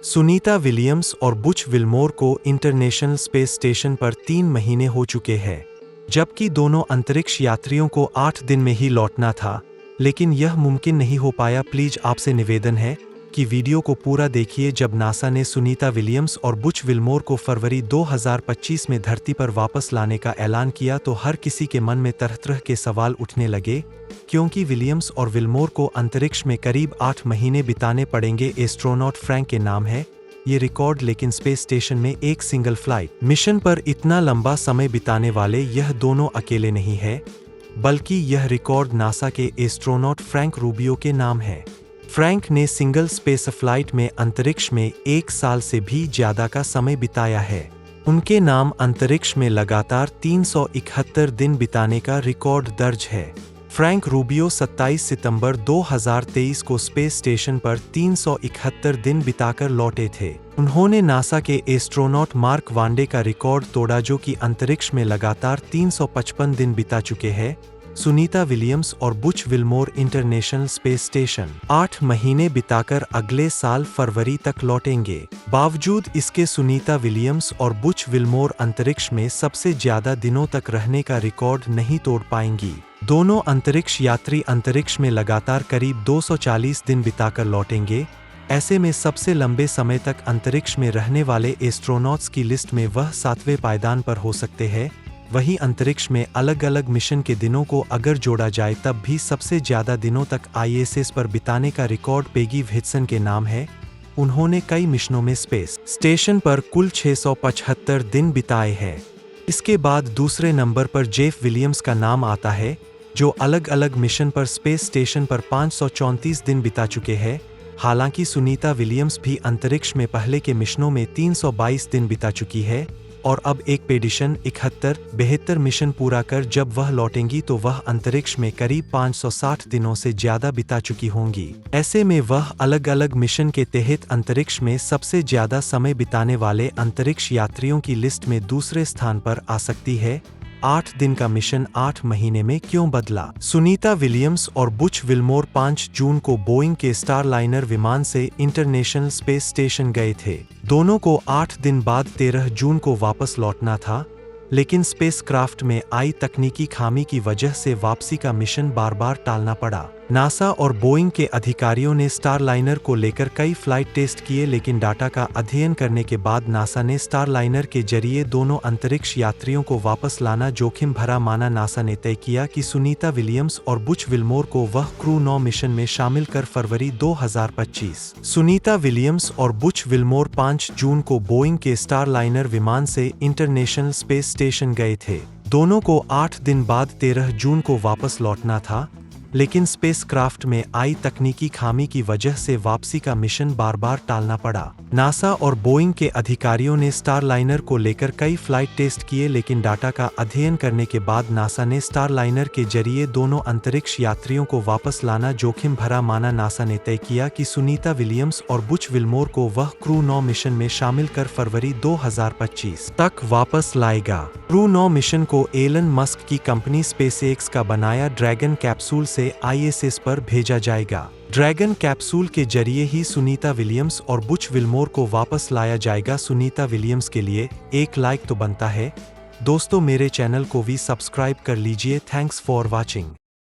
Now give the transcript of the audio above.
Sunita Williams और Butch Wilmore को international space station पर 3 महीने हो चुके हैं, जबकि दोनों अंतरिक्ष यात्रियों को 8 दिन में ही लौटना था, लेकिन यह मुमकिन नहीं हो पाया। प्लीज आपसे निवेदन है कि वीडियो को पूरा देखिए। जब नासा ने सुनीता विलियम्स और बुच विल्मोर को फरवरी 2025 में धरती पर वापस लाने का ऐलान किया तो हर किसी के मन में तरह-तरह के सवाल उठने लगे, क्योंकि विलियम्स और विल्मोर को अंतरिक्ष में करीब 8 महीने बिताने पड़ेंगे। एस्ट्रोनॉट फ्रैंक के नाम है ये रिकॉर्ड, लेकिन स्पेस स्टेशन में एक सिंगल फ्लाइट मिशन पर इतना लंबा समय बिताने वाले यह दोनों अकेले नहीं है, बल्कि यह रिकॉर्ड नासा के एस्ट्रोनॉट फ्रैंक रूबियो के नाम है। फ्रैंक ने सिंगल स्पेस फ्लाइट में अंतरिक्ष में 1 साल से भी ज्यादा का समय बिताया है। उनके नाम अंतरिक्ष में लगातार 371 दिन बिताने का रिकॉर्ड दर्ज है। फ्रैंक रूबियो 27 सितंबर 2023 को स्पेस स्टेशन पर 371 दिन बिताकर लौटे थे। उन्होंने नासा के एस्ट्रोनॉट मार्क वांडे का रिकॉर्ड तोड़ा, जो कि अंतरिक्ष में लगातार 355 दिन बिता चुके हैं। सुनीता विलियम्स और Butch Wilmore international space station 8 महीने बिताकर अगले साल फरवरी तक लौटेंगे। बावजूद इसके सुनीता विलियम्स और बुच विल्मोर अंतरिक्ष में सबसे ज्यादा दिनों तक रहने का रिकॉर्ड नहीं तोड़ पाएंगी। दोनों अंतरिक्ष यात्री अंतरिक्ष में लगातार करीब 240 दिन बिताकर लौटेंगे। ऐसे में सबसे लंबे समय तक अंतरिक्ष में रहने वाले एस्ट्रोनॉट्स की लिस्ट में वह 7वें पायदान पर हो सकते हैं। वहीं अंतरिक्ष में अलग अलग मिशन के दिनों को अगर जोड़ा जाए तब भी सबसे ज्यादा दिनों तक ISS पर बिताने का रिकॉर्ड पेगी व्हिटसन के नाम है। उन्होंने कई मिशनों में स्पेस स्टेशन पर कुल 675 दिन बिताए हैं। इसके बाद दूसरे नंबर पर जेफ विलियम्स का नाम आता है, जो अलग अलग मिशन पर स्पेस स्टेशन पर 534 दिन बिता चुके हैं। हालांकि सुनीता विलियम्स भी अंतरिक्ष में पहले के मिशनों में 322 दिन बिता चुकी है और अब एक पेडिशन 71 मिशन पूरा कर जब वह लौटेंगी तो वह अंतरिक्ष में करीब 560 दिनों से ज्यादा बिता चुकी होंगी। ऐसे में वह अलग अलग मिशन के तहत अंतरिक्ष में सबसे ज्यादा समय बिताने वाले अंतरिक्ष यात्रियों की लिस्ट में दूसरे स्थान पर आ सकती है। 8 दिन का मिशन 8 महीने में क्यों बदला? सुनीता विलियम्स और बुच विल्मोर 5 जून को बोइंग के स्टारलाइनर विमान से इंटरनेशनल स्पेस स्टेशन गए थे। दोनों को 8 दिन बाद 13 जून को वापस लौटना था, लेकिन स्पेसक्राफ्ट में आई तकनीकी खामी की वजह से वापसी का मिशन बार-बार टालना पड़ा। नासा और बोइंग के अधिकारियों ने स्टारलाइनर को लेकर कई फ्लाइट टेस्ट किए, लेकिन डाटा का अध्ययन करने के बाद नासा ने स्टारलाइनर के जरिए दोनों अंतरिक्ष यात्रियों को वापस लाना जोखिम भरा माना। नासा ने तय किया कि सुनीता विलियम्स और बुच विल्मोर को वह क्रू 9 मिशन में शामिल कर फरवरी 2025। सुनीता विलियम्स और बुच विल्मोर 5 जून को बोइंग के स्टारलाइनर विमान से इंटरनेशनल स्पेस स्टेशन गए थे। दोनों को 8 दिन बाद 13 जून को वापस लौटना था, लेकिन स्पेसक्राफ्ट में आई तकनीकी खामी की वजह से वापसी का मिशन बार-बार टालना पड़ा। नासा और बोइंग के अधिकारियों ने स्टारलाइनर को लेकर कई फ्लाइट टेस्ट किए, लेकिन डाटा का अध्ययन करने के बाद नासा ने स्टारलाइनर के जरिए दोनों अंतरिक्ष यात्रियों को वापस लाना जोखिम भरा माना। नासा ने तय किया कि सुनीता विलियम्स और बुच विल्मोर को वह क्रू 9 मिशन में शामिल कर फरवरी 2025 तक वापस लाएगा। क्रू 9 मिशन को एलन मस्क की कंपनी स्पेसएक्स का बनाया ड्रैगन कैप्सूल से ISS पर भेजा जाएगा। ड्रैगन कैप्सूल के जरिए ही सुनीता विलियम्स और बुच विल्मोर को वापस लाया जाएगा। सुनीता विलियम्स के लिए एक लाइक तो बनता है। दोस्तों, मेरे चैनल को भी सब्सक्राइब कर लीजिए। Thanks for watching.